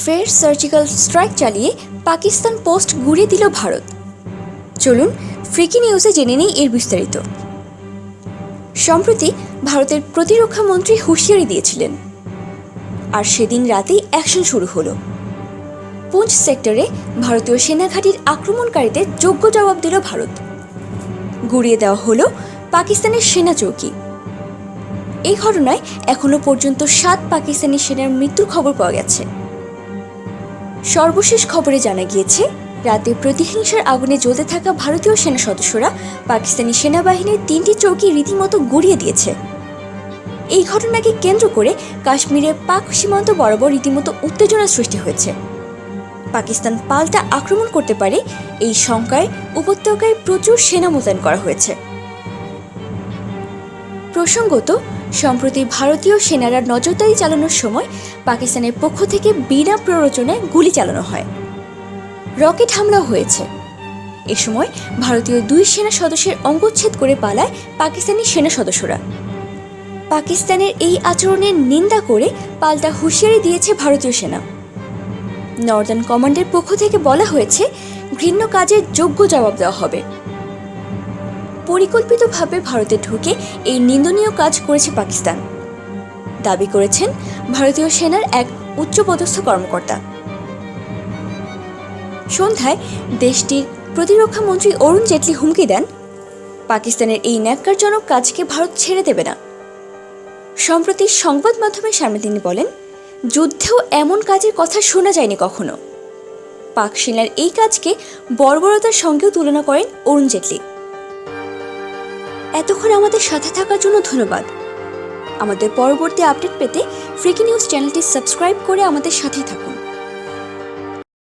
ফের surgical strike চালিয়ে Pakistan post গুঁড়িয়ে দিল ভারত। চলুন ফ্রিকি নিউজে জেনে নিই এর বিস্তারিত। সম্প্রতি ভারতের প্রতিরক্ষা মন্ত্রী হুঁশিয়ারি দিয়েছিলেন, আর সেদিন রাতেই অ্যাকশন শুরু হলো। পুঞ্চ সেক্টরে ভারতীয় সেনাঘাঁটির আক্রমণকারীদের যোগ্য জবাব দিল ভারত। গুঁড়িয়ে দেওয়া হলো পাকিস্তানের সেনা চৌকি। এই ঘটনায় এখনো পর্যন্ত 7 পাকিস্তানি সেনার মৃত্যুর খবর পাওয়া গেছে। সর্বশেষ খবরে জানা গিয়েছে, রাতে প্রতিহিংসার আগুনে জ্বলতে থাকা ভারতীয় সেনা সদস্যরা পাকিস্তানি সেনাবাহিনীর 3টি চৌকি রীতিমতো গুঁড়িয়ে দিয়েছে। এই ঘটনাকে কেন্দ্র করে কাশ্মীরে পাক সীমান্ত বরাবর রীতিমতো উত্তেজনা সৃষ্টি হয়েছে। পাকিস্তান পাল্টা আক্রমণ করতে পারে এই শঙ্কায় উপত্যকায় প্রচুর সেনা মোতায়েন করা হয়েছে। প্রসঙ্গত, সম্প্রতি ভারতীয় সেনারা নজরদারি চালানোর সময় পাকিস্তানের পক্ষ থেকে বিনা প্ররোচনায় গুলি চালানো হয়, রকেট হামলাও হয়েছে। এ সময় ভারতীয় 2 সেনা সদস্যের অঙ্গচ্ছেদ করে পালায় পাকিস্তানি সেনা সদস্যরা। পাকিস্তানের এই আচরণের নিন্দা করে পাল্টা হুঁশিয়ারি দিয়েছে ভারতীয় সেনা। নর্দার্ন কমান্ডের পক্ষ থেকে বলা হয়েছে, ঘৃণ্য কাজের যোগ্য জবাব দেওয়া হবে। পরিকল্পিতভাবে ভারতে ঢুকে এই নিন্দনীয় কাজ করেছে পাকিস্তান, দাবি করেছেন ভারতীয় সেনার এক উচ্চপদস্থ কর্মকর্তা। সন্ধ্যায় দেশটির প্রতিরক্ষা মন্ত্রী অরুণ জেটলি হুমকি দেন, পাকিস্তানের এই ন্যাক্কারজনক কাজকে ভারত ছেড়ে দেবে না। সম্প্রতি সংবাদ মাধ্যমের সামনে তিনি বলেন, যুদ্ধেও এমন কাজের কথা শোনা যায়নি কখনো। পাক সেনার এই কাজকে বর্বরতার সঙ্গেও তুলনা করেন অরুণ জেটলি। এতক্ষণ আমাদের সাথে থাকার জন্য ধন্যবাদ। আমাদের পরবর্তী আপডেট পেতে ফ্রিকি নিউজ চ্যানেলটি সাবস্ক্রাইব করে আমাদের সাথে থাকুন।